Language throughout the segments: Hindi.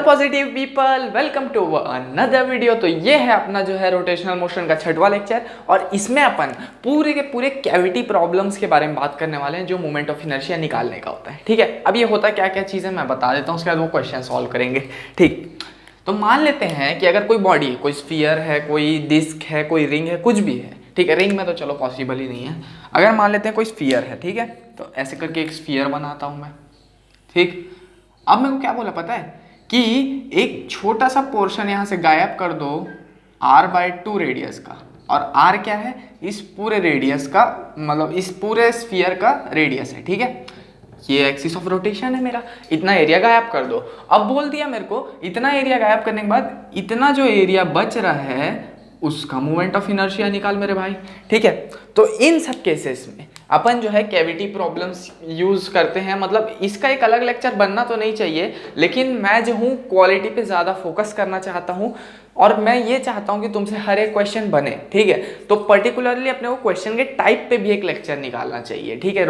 Positive people, welcome to another video. तो ये है अपना जो है रोटेशनल मोशन का छठवां लेक्चर और इसमें अपन पूरे के पूरे कैविटी प्रॉब्लम्स के बारे में बात करने वाले हैं जो मोमेंट ऑफ इनर्शिया निकालने का होता है। ठीक है, अब ये होता क्या क्या चीज़ें मैं बता देता हूँ, उसके बाद वो क्वेश्चन सॉल्व करेंगे। ठीक, तो मान लेते हैं कि अगर कोई बॉडी, कोई स्फीयर है, कोई डिस्क है, कोई रिंग है, कुछ भी है। ठीक है, रिंग में तो चलो पॉसिबल ही नहीं है। अगर मान लेते हैं कोई स्फीयर है, ठीक है, तो ऐसे करके एक स्फीयर बनाता हूँ मैं। ठीक, अब मेरे को क्या बोला पता है कि एक छोटा सा पोर्शन यहाँ से गायब कर दो r/2 रेडियस का, और r क्या है, इस पूरे रेडियस का, मतलब इस पूरे स्फीयर का रेडियस है। ठीक है, ये एक्सिस ऑफ रोटेशन है मेरा, इतना एरिया गायब कर दो। अब बोल दिया मेरे को इतना एरिया गायब करने के बाद इतना जो एरिया बच रहा है उसका मोमेंट ऑफ इनर्शिया निकाल मेरे भाई। ठीक है, तो इन सब केसेस में अपन जो है कैविटी प्रॉब्लम्स यूज करते हैं। मतलब इसका एक अलग लेक्चर बनना तो नहीं चाहिए, लेकिन मैं जो हूँ क्वालिटी पे ज़्यादा फोकस करना चाहता हूँ और मैं ये चाहता हूँ कि तुमसे हर एक क्वेश्चन बने। ठीक है, तो पर्टिकुलरली अपने को क्वेश्चन के टाइप पे भी एक लेक्चर निकालना चाहिए। ठीक है,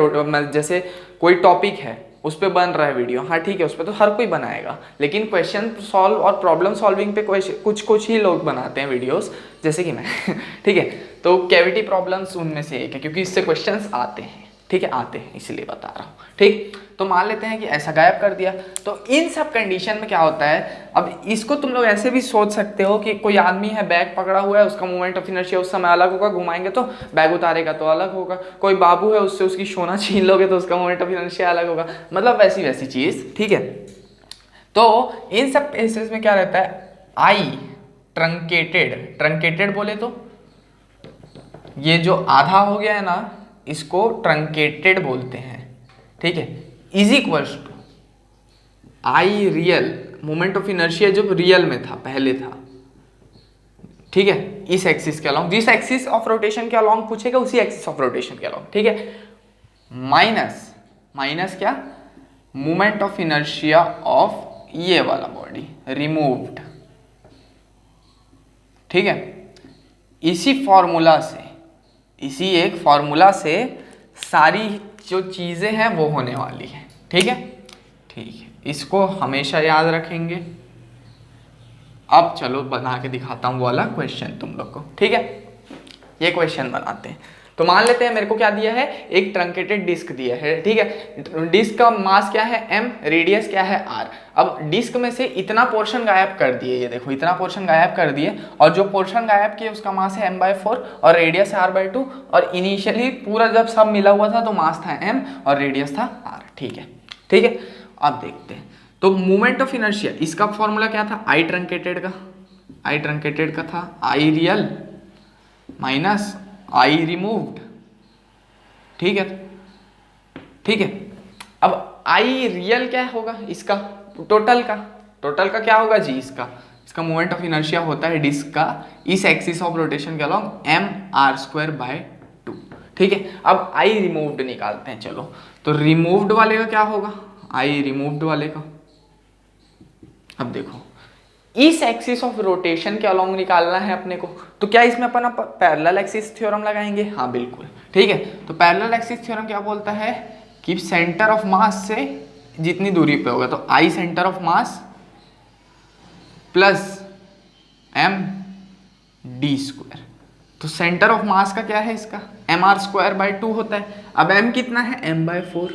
जैसे कोई टॉपिक है उस पर बन रहा है वीडियो, हाँ ठीक है, उस पर तो हर कोई बनाएगा, लेकिन क्वेश्चन सॉल्व और प्रॉब्लम सॉल्विंग पे कुछ ही लोग बनाते हैं वीडियोस, जैसे कि मैं। ठीक है, तो कैविटी प्रॉब्लम्स उनमें से एक है, क्योंकि इससे क्वेश्चंस आते हैं। ठीक है, आते हैं, इसलिए बता रहा हूँ। ठीक, तो मान लेते हैं कि ऐसा गायब कर दिया, तो इन सब कंडीशन में क्या होता है, अब इसको तुम लोग ऐसे भी सोच सकते हो कि कोई आदमी है, बैग पकड़ा हुआ है, उसका मोमेंट ऑफ इनर्शिया उस समय अलग होगा, घुमाएंगे तो बैग उतारेगा तो अलग होगा। कोई बाबू है, उससे उसकी सोना छीन लोगे तो उसका मोमेंट ऑफ इनर्शिया अलग होगा, मतलब वैसी चीज़। ठीक है, तो इन सब केसेस में क्या रहता है, आई ट्रंकेटेड बोले तो ये जो आधा हो गया है ना, इसको ट्रंकेटेड बोलते हैं। ठीक है, is equals to i real, moment of inertia जब रियल में था, पहले था। ठीक है, इस एक्सिस के अलोंग, जिस एक्सिस ऑफ रोटेशन के अलोंग पूछेगा उसी एक्सिस ऑफ रोटेशन के अलोंग। ठीक है, माइनस क्या, मोमेंट ऑफ इनर्शिया ऑफ ये वाला बॉडी रिमूव्ड। ठीक है, इसी एक फॉर्मूला से सारी जो चीजें हैं वो होने वाली है। ठीक है, इसको हमेशा याद रखेंगे। अब चलो बना के दिखाता हूँ वाला क्वेश्चन तुम लोग को। ठीक है, ये क्वेश्चन बनाते हैं। तो मान लेते हैं मेरे को क्या दिया है, एक ट्रंकेटेड डिस्क दिया है। ठीक है, डिस्क का मास क्या है m, रेडियस क्या है r। अब डिस्क में से इतना पोर्शन गायब कर दिए, ये देखो इतना पोर्शन गायब कर दिए, और जो पोर्शन गायब किए उसका मास है m/4 और रेडियस है r/2। और इनिशियली पूरा जब सब मिला हुआ था तो मास था m और रेडियस था r। ठीक है, अब देखते हैं। तो मोमेंट ऑफ इनर्शिया, इसका फॉर्मूला क्या था, आई ट्रंकेटेड का था I real minus I removed. ठीक है, अब आई रियल क्या होगा, इसका टोटल का क्या होगा जी, इसका मोमेंट ऑफ इनर्शिया होता है डिस्क का इस एक्सिस ऑफ रोटेशन के अलोंग mr²/2। ठीक है, अब आई रिमूव्ड निकालते हैं। चलो, तो रिमूव्ड वाले का क्या होगा, आई रिमूव्ड वाले का, अब देखो इस एक्सिस ऑफ रोटेशन के अलोंग निकालना है अपने को, तो क्या इसमें अपन पैरेलल एक्सिस थ्योरम लगाएंगे, हाँ बिल्कुल। ठीक है, तो पैरेलल एक्सिस थ्योरम क्या बोलता है कि सेंटर ऑफ मास से जितनी दूरी पे होगा, तो I centre of mass plus m d²। तो सेंटर ऑफ मास का क्या है, इसका mr²/2 होता है। अब m कितना है, m/4,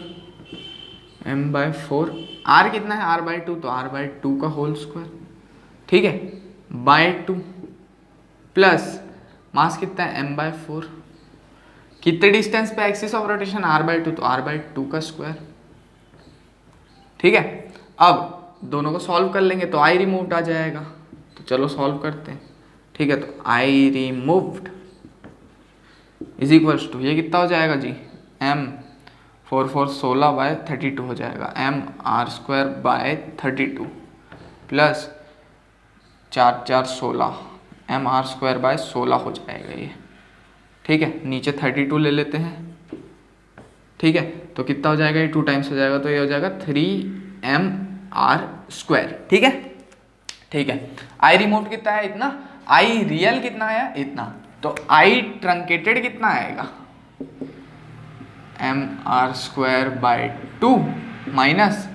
r कितना है, r/2, तो r/2 का होल स्क्वायर। ठीक है, /2 प्लस मास कितना है, m/4, कितने डिस्टेंस पे एक्सिस ऑफ रोटेशन, r/2, तो r/2 का स्क्वायर। ठीक है, अब दोनों को सॉल्व कर लेंगे तो आई रिमूव्ड आ जाएगा, तो चलो सॉल्व करते हैं। ठीक है, तो आई रिमूव्ड इज इक्वल्स टू, ये कितना हो जाएगा जी, m4×4 16/32 हो जाएगा, mr²/32 प्लस 4×4 16, mr²/16 हो जाएगा ये। ठीक है, नीचे 32 ले लेते हैं। ठीक है, तो कितना हो जाएगा, ये 2 टाइम्स हो जाएगा, तो ये हो जाएगा 3mr²। ठीक है, आई रिमूव कितना है, इतना। आई रियल कितना आया, इतना। तो आई ट्रंकेटेड कितना आएगा, mr² by 2 minus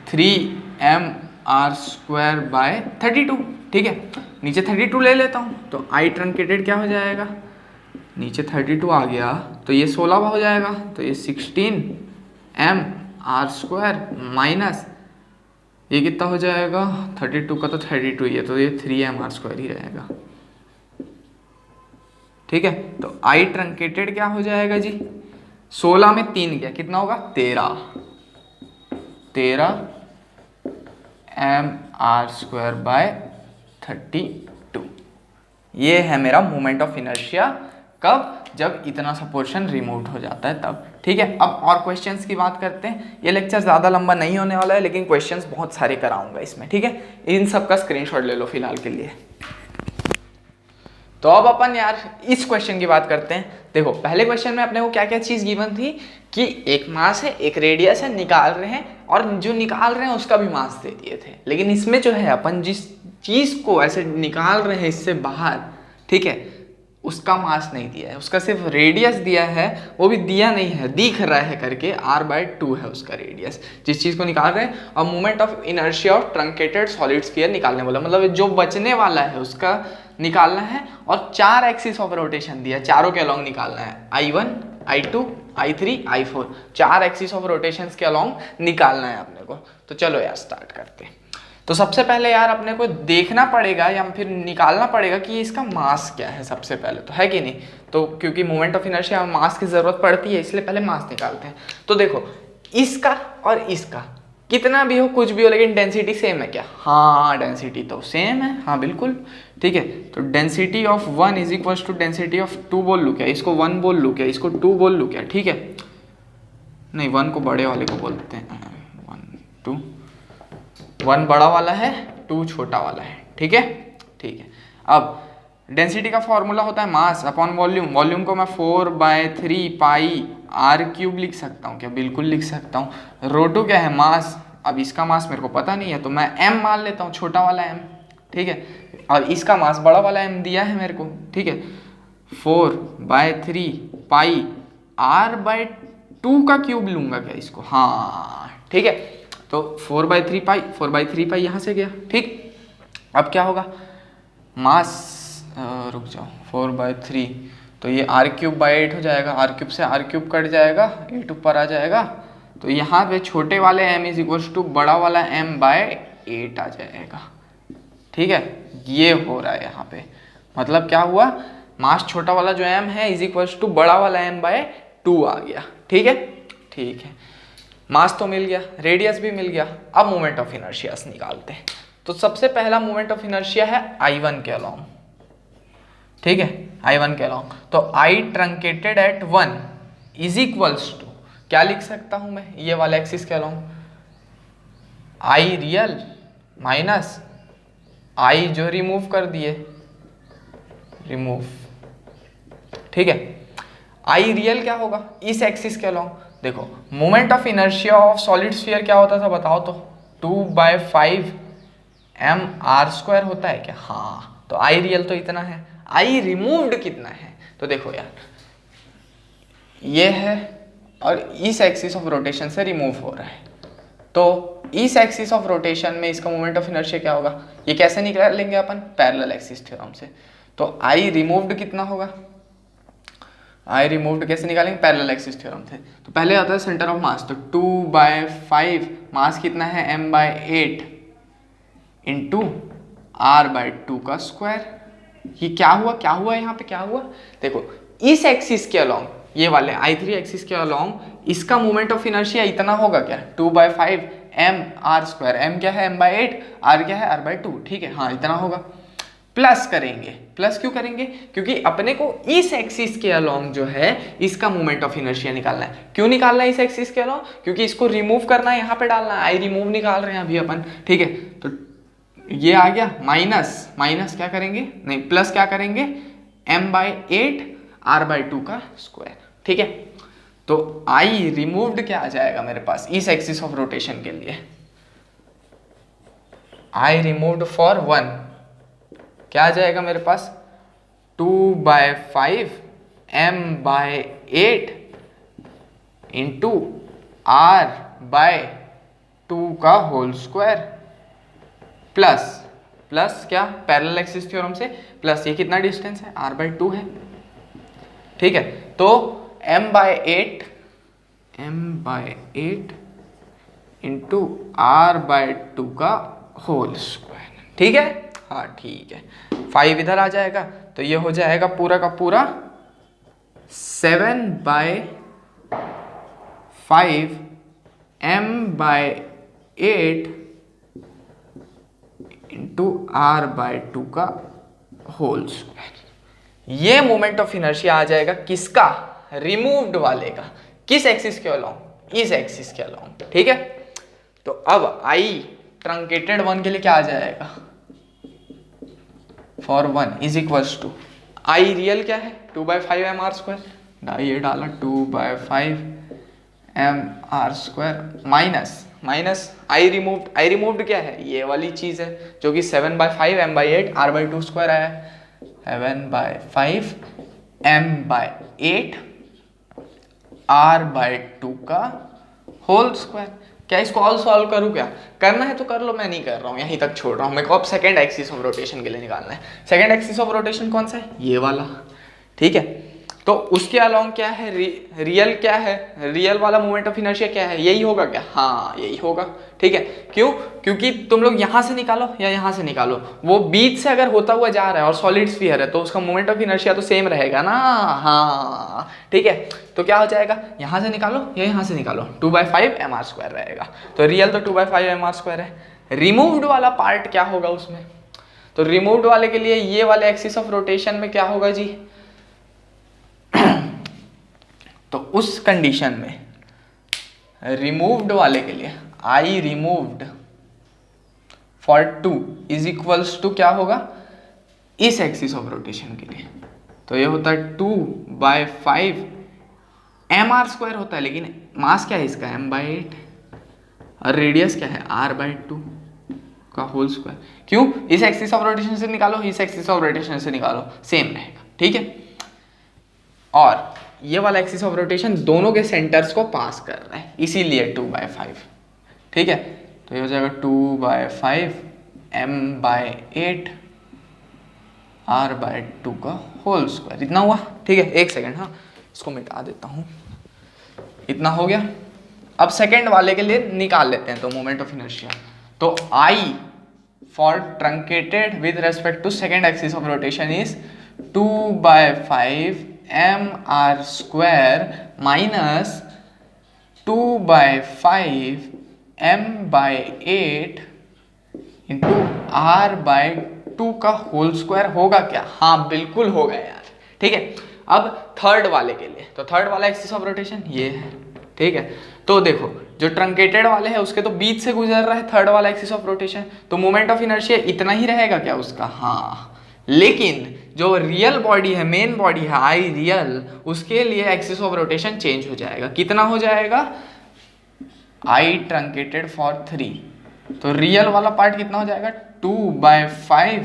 3m r square by 32, ठीक है। नीचे 32 ले लेता हूँ तो आई ट्रंकेटेड क्या हो जाएगा, नीचे 32 आ गया तो ये 16 हो जाएगा, तो ये 16 एम आर स्क्वायर माइनस ये कितना हो जाएगा, 32 का तो 32 ही है तो ये 3 एम आर स्क्वायर ही रहेगा, ठीक है। तो आई ट्रंकेटेड क्या हो जाएगा जी, 16 में 3 गया कितना होगा 13 एम आर स्क्वायर बाय 32। ये है मेरा मोमेंट ऑफ इनर्शिया, कब, जब इतना सा पोर्शन रिमूव हो जाता है तब, ठीक है। अब और क्वेश्चंस की बात करते हैं। ये लेक्चर ज़्यादा लंबा नहीं होने वाला है लेकिन क्वेश्चंस बहुत सारे कराऊंगा इसमें, ठीक है। इन सब का स्क्रीनशॉट ले लो फिलहाल के लिए। तो अब अपन यार इस क्वेश्चन की बात करते हैं। देखो पहले क्वेश्चन में अपने को क्या क्या चीज़ गिवन थी कि एक मास है, एक रेडियस है, निकाल रहे हैं, और जो निकाल रहे हैं उसका भी मास दे दिए थे। लेकिन इसमें जो है अपन जिस चीज़ को ऐसे निकाल रहे हैं इससे बाहर, ठीक है, उसका मास नहीं दिया है, उसका सिर्फ रेडियस दिया है, वो भी दिया नहीं है, दिख रहा है करके, r/2 है उसका रेडियस, जिस चीज़ को निकाल रहे हैं। और moment of inertia of truncated solid sphere निकालने वाला, मतलब जो बचने वाला है उसका निकालना है। और 4 एक्सिस ऑफ रोटेशन दिया, चारों के अलॉन्ग निकालना है, I1 I2 I3 I4, 4 axis of rotation के अलॉन्ग निकालना है अपने को। तो चलो यार स्टार्ट करते हैं। तो सबसे पहले यार अपने को देखना पड़ेगा या फिर निकालना पड़ेगा कि इसका मास क्या है, सबसे पहले तो, है कि नहीं। तो क्योंकि मोमेंट ऑफ इनर्शिया में मास की ज़रूरत पड़ती है, इसलिए पहले मास निकालते हैं। तो देखो इसका और इसका कितना भी हो, कुछ भी हो, लेकिन डेंसिटी सेम है क्या, हाँ डेंसिटी तो सेम है, हाँ बिल्कुल, ठीक है। तो density of 1 is equal to density of 2 बोल लूँ क्या, इसको 1 बोल लूँ क्या, इसको 2 बोल लूँ क्या, ठीक है। नहीं 1 को बड़े वाले को बोलते हैं, 1 2, 1 बड़ा वाला है, 2 छोटा वाला है, ठीक है, ठीक है। अब डेंसिटी का फॉर्मूला होता है मास अपॉन वॉल्यूम। वॉल्यूम को मैं 4/3 पाई r³ लिख सकता हूँ क्या, बिल्कुल लिख सकता हूँ। ρ2 क्या है, मास। अब इसका मास मेरे को पता नहीं है तो मैं m मान लेता हूँ, छोटा वाला m, ठीक है। और इसका मास बड़ा वाला m दिया है मेरे को, ठीक है। 4/3 पाई r/2 का क्यूब लूंगा क्या इसको, हाँ ठीक है। तो 4/3 पाई यहाँ से गया, ठीक। अब क्या होगा, मास रुक जाओ, 4/3 तो ये r³/8 हो जाएगा, r³ से r³ कट जाएगा, 8 ऊपर आ जाएगा। तो यहाँ पे छोटे वाले m इज इक्वल टू बड़ा वाला m/8 आ जाएगा, ठीक है। ये हो रहा है यहाँ पे, मतलब क्या हुआ, मास छोटा वाला जो m है इज इक्वल टू बड़ा वाला m/2 आ गया, ठीक है, ठीक है। मास तो मिल गया, रेडियस भी मिल गया। अब मोमेंट ऑफ इनर्शिया निकालते हैं। तो सबसे पहला मोमेंट ऑफ इनर्शिया है I1 के अलॉन्ग, ठीक है, I1 के अलॉन्ग। तो I truncated at 1 is equals to, क्या लिख सकता हूं मैं, ये वाला एक्सिस के along, I real minus I जो रिमूव कर दिए, रिमूव, ठीक है। I रियल क्या होगा, इस एक्सिस के अलॉन्ग। देखो moment of inertia of solid sphere क्या होता था बताओ तो, 2/5 mr² होता है क्या, हाँ। तो I रियल तो इतना है, I रिमूव्ड कितना है, तो देखो यार ये है और इस एक्सिस ऑफ रोटेशन से रिमूव हो रहा है, तो इस एक्सिस ऑफ रोटेशन में इसका मोमेंट ऑफ इनर्शिया क्या होगा, ये कैसे निकालेंगे अपन, पैरेलल एक्सिस थ्योरम से। तो I रिमूव्ड कितना होगा, I रिमूव्ड कैसे निकालेंगे, पैरेलल एक्सिस थ्योरम से। तो पहले आता है सेंटर ऑफ मास, तो 2/5 मास कितना है m/8 इंटू r/2 का स्क्वायर। ये क्या हुआ यहाँ पे क्या हुआ, देखो इस एक्सिस के अलॉन्ग, ये वाले I3 एक्सिस के अलॉन्ग इसका मोमेंट ऑफ इनर्शिया इतना होगा क्या, 2/5 mr², m क्या है m/8, r क्या है r/2, ठीक है, हाँ इतना होगा। प्लस करेंगे, प्लस क्यों करेंगे, क्योंकि अपने को इस एक्सिस के अलॉन्ग जो है इसका मोमेंट ऑफ इनर्शिया निकालना है। क्यों निकालना है इस एक्सिस के अलॉन्ग, क्योंकि इसको रिमूव करना है, यहाँ पे डालना है, I रिमूव निकाल रहे हैं अभी अपन, ठीक है। तो ये आ गया माइनस, माइनस क्या करेंगे, नहीं प्लस क्या करेंगे, m/8 r/2 का स्क्वायर, ठीक है। तो I रिमूव्ड क्या आ जाएगा मेरे पास इस एक्सिस ऑफ रोटेशन के लिए, I रिमूव्ड फॉर 1 क्या आ जाएगा मेरे पास, 2/5 m/8 इंटू r/2 का होल स्क्वायर, प्लस प्लस क्या, पैरेलल एक्सिस थ्योरम से प्लस ये कितना डिस्टेंस है, r/2 है, ठीक है। तो m/8 इंटू r/2 का होल स्क्वायर, ठीक है। हाँ ठीक है, 5 इधर आ जाएगा तो ये हो जाएगा पूरा का पूरा 7/5 m/8 इंटू r/2 का होल स्क्वायर। ये मोमेंट ऑफ इनर्शिया आ जाएगा किसका, रिमूव्ड वाले का। किस एक्सिस के अलोंग, इस एक्सिस के अलोंग, ठीक है। तो अब आई ट्रंकेटेड वन के लिए क्या आ जाएगा, for one is equals to i real क्या है 2/5 mr², ये डाला 2/5 mr² माइनस आई रिमूव्ड क्या है, ये वाली चीज है जो कि 7/5 m/8 r/2² आया है, 7/5 m/8 r/2 का होल स्क्वायर। क्या इसको ऑल सॉल्व करूँ, क्या करना है तो कर लो, मैं नहीं कर रहा हूँ, यहीं तक छोड़ रहा हूँ। मेरे को अब सेकंड एक्सिस ऑफ रोटेशन के लिए निकालना है। सेकंड एक्सिस ऑफ रोटेशन कौन सा है, ये वाला, ठीक है। तो उसके अलोंग क्या है, रियल क्या है, रियल वाला मोमेंट ऑफ इनर्शिया क्या है, यही होगा क्या, हाँ यही होगा, ठीक है। क्यों, क्योंकि तुम लोग यहाँ से निकालो या यहाँ से निकालो, वो बीच से अगर होता हुआ जा रहा है और सॉलिड स्फीयर है तो उसका मोमेंट ऑफ इनर्शिया तो सेम रहेगा ना, हाँ ठीक है। तो क्या हो जाएगा, यहाँ से निकालो या यहाँ से निकालो, 2/5 mr² रहेगा। तो रियल तो 2/5 mr² है। रिमूव्ड वाला पार्ट क्या होगा उसमें, तो रिमूव्ड वाले के लिए ये वाले एक्सिस ऑफ रोटेशन में क्या होगा जी, तो उस कंडीशन में रिमूव्ड वाले के लिए I removed for 2 is equals to क्या होगा, इस एक्सिस ऑफ रोटेशन के लिए तो ये होता है 2/5 mr² होता है, लेकिन मास क्या है इसका m/8 और रेडियस क्या है r/2 का होल स्क्वायर। क्यों, इस एक्सिस ऑफ रोटेशन से निकालो, इस एक्सिस ऑफ रोटेशन से निकालो, सेम रहेगा, ठीक है। और ये वाला एक्सिस ऑफ रोटेशन दोनों के सेंटर्स को पास कर रहा है, इसीलिए 2/5, ठीक है। तो ये हो जाएगा 2/5 m/8 r/2 का होल स्क्वायर, इतना हुआ, ठीक है। एक सेकेंड, हाँ इसको मिटा देता हूँ, इतना हो गया। अब सेकेंड वाले के लिए निकाल लेते हैं तो मोमेंट ऑफ इनर्शिया, तो I for truncated with respect to second axis of rotation is 2/5 mr² minus 2/5 m/8 into r/2 का होल स्क्वायर होगा क्या, हाँ बिल्कुल होगा यार, ठीक है। अब थर्ड वाले के लिए, तो थर्ड वाला एक्सिस ऑफ रोटेशन ये है, ठीक है। तो देखो जो ट्रंकेटेड वाले है उसके तो बीच से गुजर रहा है थर्ड वाला एक्सिस ऑफ रोटेशन, तो मोमेंट ऑफ इनर्शिया इतना ही रहेगा क्या उसका, हाँ। लेकिन जो रियल बॉडी है, मेन बॉडी है आई रियल, उसके लिए एक्सिस ऑफ रोटेशन चेंज हो जाएगा, कितना हो जाएगा, आई ट्रंकेटेड फॉर 3, तो रियल वाला पार्ट कितना हो जाएगा 2/5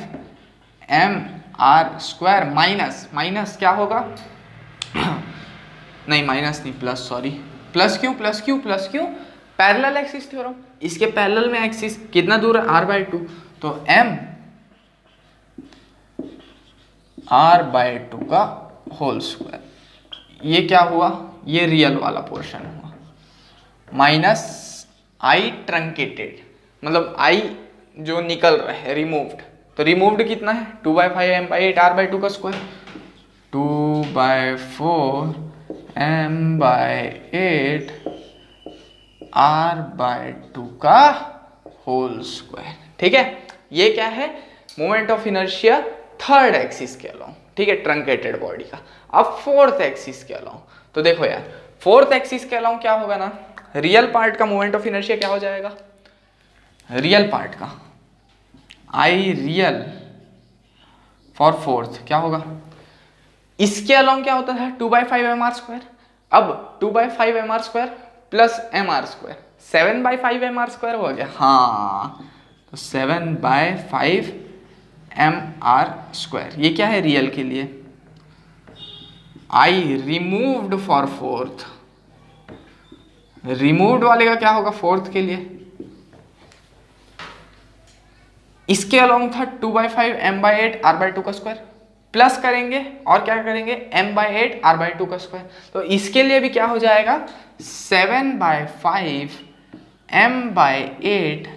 mr² माइनस क्या होगा नहीं माइनस नहीं, प्लस, सॉरी प्लस क्यों, पैरेलल एक्सिस थ्योरम, इसके पैरेलल में एक्सिस कितना दूर है r/2, तो m r/2 का होल स्क्वायर, ये क्या हुआ, ये रियल वाला पोर्शन हुआ, माइनस आई ट्रंकेटेड, मतलब आई जो निकल रहा है रिमूव्ड, तो रिमूव्ड कितना है 2/5 m/8 r/2 का स्क्वायर, 2/4 m/8 r/2 का होल स्क्वायर, ठीक है। ये क्या है, moment of inertia third axis के अलोंग, ठीक है, ट्रंकेटेड बॉडी का। अब फोर्थ एक्सिस के अलोंग, तो देखो यार फोर्थ एक्सिस के अलोंग क्या होगा ना, रियल पार्ट का मोमेंट ऑफ इनर्शिया क्या हो जाएगा, रियल पार्ट का आई रियल फॉर फोर्थ क्या होगा, इसके अलोंग क्या होता है 2/5 mr², अब 2/5 mr² प्लस mr², 7/5 mr² हो गया, हाँ तो 7/5 mr², ये क्या है रियल के लिए, I removed for fourth, removed वाले का क्या होगा फोर्थ के लिए, इसके अलॉन्ग था 2/5 m/8 r/2 का स्क्वायर, प्लस करेंगे और क्या करेंगे m/8 r/2 का स्क्वायर। तो इसके लिए भी क्या हो जाएगा 7/5 m/8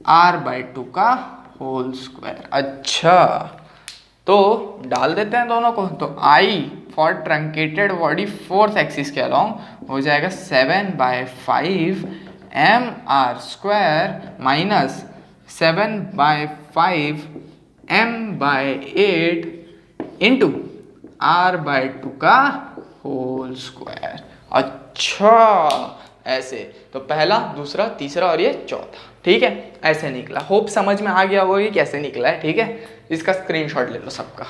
r/2 का होल स्क्वायर। अच्छा, तो डाल देते हैं दोनों को। तो I for truncated body fourth axis के अलॉन्ग हो जाएगा 7/5 mr² minus 7/5 m/8 into r/2 का होल स्क्वायर। अच्छा, ऐसे तो पहला, दूसरा, तीसरा और ये चौथा, ठीक है, ऐसे निकला। होप समझ में आ गया होगा कि कैसे निकला है, ठीक है। इसका स्क्रीनशॉट ले लो सबका।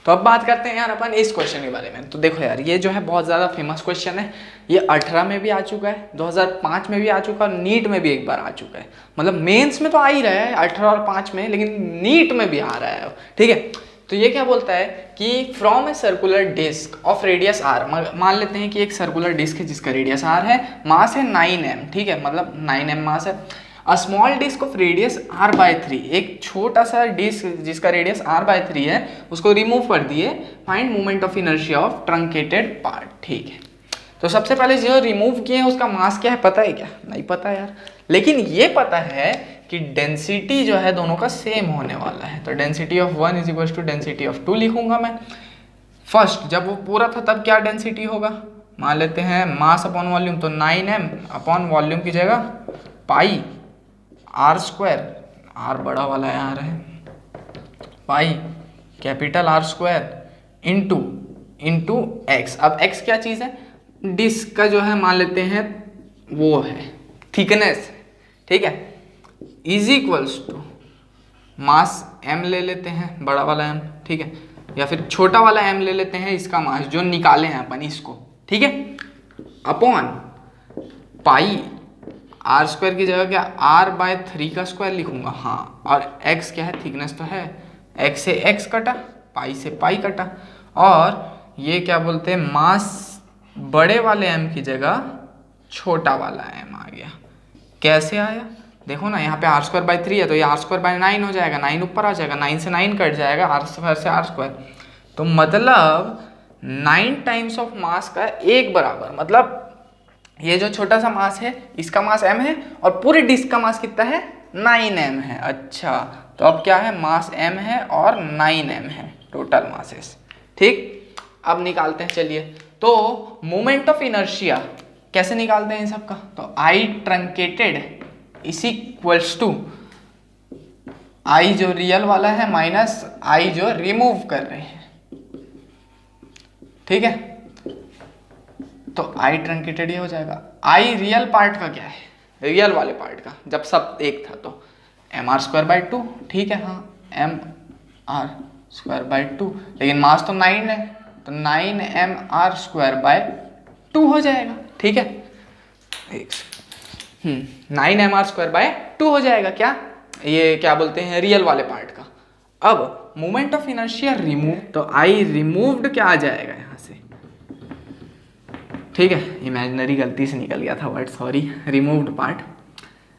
तो अब बात करते हैं यार अपन इस क्वेश्चन के बारे में। तो देखो यार, ये जो है बहुत ज़्यादा फेमस क्वेश्चन है। ये 18 में भी आ चुका है, 2005 में भी आ चुका है और नीट में भी एक बार आ चुका है। मतलब मेंस में तो आ ही रहा है 18 और 5 में, लेकिन नीट में भी आ रहा है, ठीक है। तो ये क्या बोलता है कि from a circular disc of radius r, मान लेते हैं कि एक सर्कुलर डिस्क है जिसका रेडियस आर है, मास है 9m, ठीक है, मतलब 9m मास है। A small disc of radius r/3, एक छोटा सा डिस्क जिसका रेडियस r/3 है, उसको रिमूव कर दिए। Find moment of inertia of truncated part, ठीक है। तो सबसे पहले जो रिमूव किए हैं उसका मास क्या है पता है क्या? नहीं पता यार, लेकिन ये पता है कि डेंसिटी जो है दोनों का सेम होने वाला है। तो density of 1 is equal to density of 2 लिखूंगा मैं। फर्स्ट जब वो पूरा था तब क्या डेंसिटी होगा, मान लेते हैं मास अपॉन वॉल्यूम, तो 9m अपॉन वॉल्यूम की जगह पाई r², r बड़ा वाला यहाँ है, pi capital r² into x। अब x क्या चीज़ है, डिस्क का जो है मान लेते हैं वो है थिकनेस, ठीक है, is equals to mass m ले लेते हैं, बड़ा वाला m, ठीक है, या फिर छोटा वाला m ले लेते हैं, इसका मास जो निकाले हैं अपन इसको, ठीक है, अपॉन पाई r² की जगह क्या r/3 का स्क्वायर लिखूंगा, हाँ, और x क्या है, थिकनेस तो है, x से x कटा, पाई से पाई कटा, और ये क्या बोलते हैं मास बड़े वाले m की जगह छोटा वाला m आ गया। कैसे आया देखो ना, यहाँ पे r²/3 है तो ये r²/9 हो जाएगा, 9 ऊपर आ जाएगा, 9 से 9 कट जाएगा, r² से r², तो मतलब 9 टाइम्स ऑफ मास का एक बराबर, मतलब ये जो छोटा सा मास है इसका मास m है और पूरे डिस्क का मास कितना है 9m है। अच्छा, तो अब क्या है, मास m है और 9m है टोटल मासेस, ठीक। अब निकालते हैं, चलिए। तो मोमेंट ऑफ इनर्शिया कैसे निकालते हैं इन सब का, तो I truncated is equals to I जो रियल वाला है माइनस I जो रिमूव कर रहे हैं, ठीक है। तो I ट्रंकेटेड ये हो जाएगा। I रियल पार्ट का क्या है, रियल वाले पार्ट का जब सब एक था तो mr²/2, ठीक है, हाँ, mr²/2, लेकिन मास तो 9 है तो 9mr²/2 हो जाएगा, ठीक है। 9mr²/2 हो जाएगा, क्या ये क्या बोलते हैं रियल वाले पार्ट का। अब मोमेंट ऑफ इनर्शिया रिमूव, तो I रिमूव्ड क्या आ जाएगा यहाँ से, ठीक है, इमेजिनरी गलती से निकल गया था वर्ड, सॉरी, रिमूव्ड पार्ट।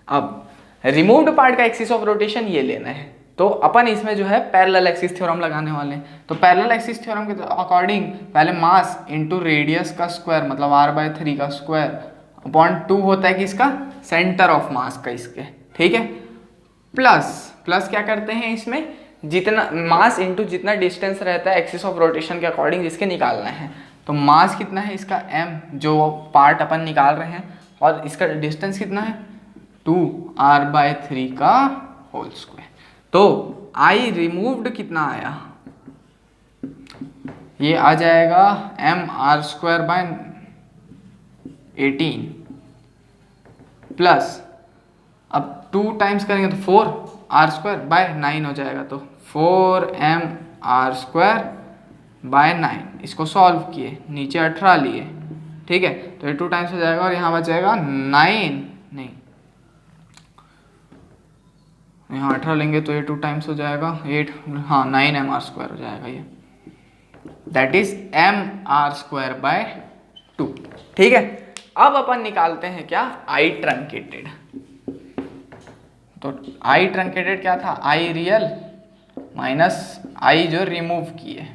अब रिमूव्ड पार्ट का एक्सिस ऑफ रोटेशन ये लेना है, तो अपन इसमें जो है पैरेलल एक्सिस थ्योरम लगाने वाले हैं। तो पैरेलल एक्सिस थ्योरम के अकॉर्डिंग पहले मास इंटू रेडियस का स्क्वायर, मतलब r/3 का स्क्वायर अपॉन 2 होता है कि इसका सेंटर ऑफ मास का इसके, ठीक है, प्लस क्या करते हैं इसमें, जितना मास इंटू जितना डिस्टेंस रहता है एक्सिस ऑफ रोटेशन के अकॉर्डिंग जिसके निकालना है। तो मास कितना है इसका m, जो पार्ट अपन निकाल रहे हैं, और इसका डिस्टेंस कितना है 2r/3 का होल स्क्वायर। तो I रिमूव्ड कितना आया, ये आ जाएगा mr²/18 प्लस, अब 2 टाइम्स करेंगे तो 4r²/9 हो जाएगा, तो 4mr²/9। इसको सॉल्व किए, नीचे 18 लिए, ठीक है, तो ये 2 टाइम्स हो जाएगा और यहाँ बच जाएगा 9, नहीं, यहाँ 18 लेंगे तो ये 2 टाइम्स हो जाएगा 8, हाँ 9mr² हो जाएगा ये, that is m r square by 2। ठीक है, अब अपन निकालते हैं क्या, आई ट्रंकेटेड। तो आई ट्रंकेटेड क्या था, आई रियल माइनस आई जो रिमूव किए।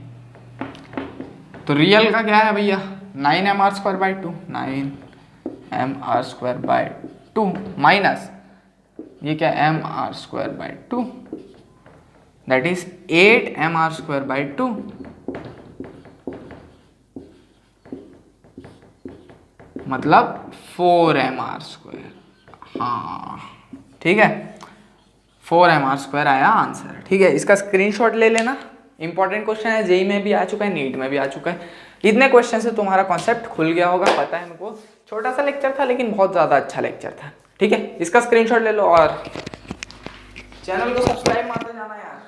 तो रियल का क्या है भैया, 9 mr square by 2, 9 mr square by 2 minus ये क्या, mr square by 2 that is 8 mr square by 2 मतलब 4 mr स्क्वायर। हाँ ठीक है, 4 mr स्क्वायर आया आंसर। ठीक है, इसका स्क्रीनशॉट ले लेना, इंपॉर्टेंट क्वेश्चन है, जेई में भी आ चुका है, नीट में भी आ चुका है। इतने क्वेश्चन से तुम्हारा कॉन्सेप्ट खुल गया होगा, पता है मेरे को, छोटा सा लेक्चर था लेकिन बहुत ज़्यादा अच्छा लेक्चर था। ठीक है, इसका स्क्रीनशॉट ले लो और चैनल को सब्सक्राइब मारते जाना यार।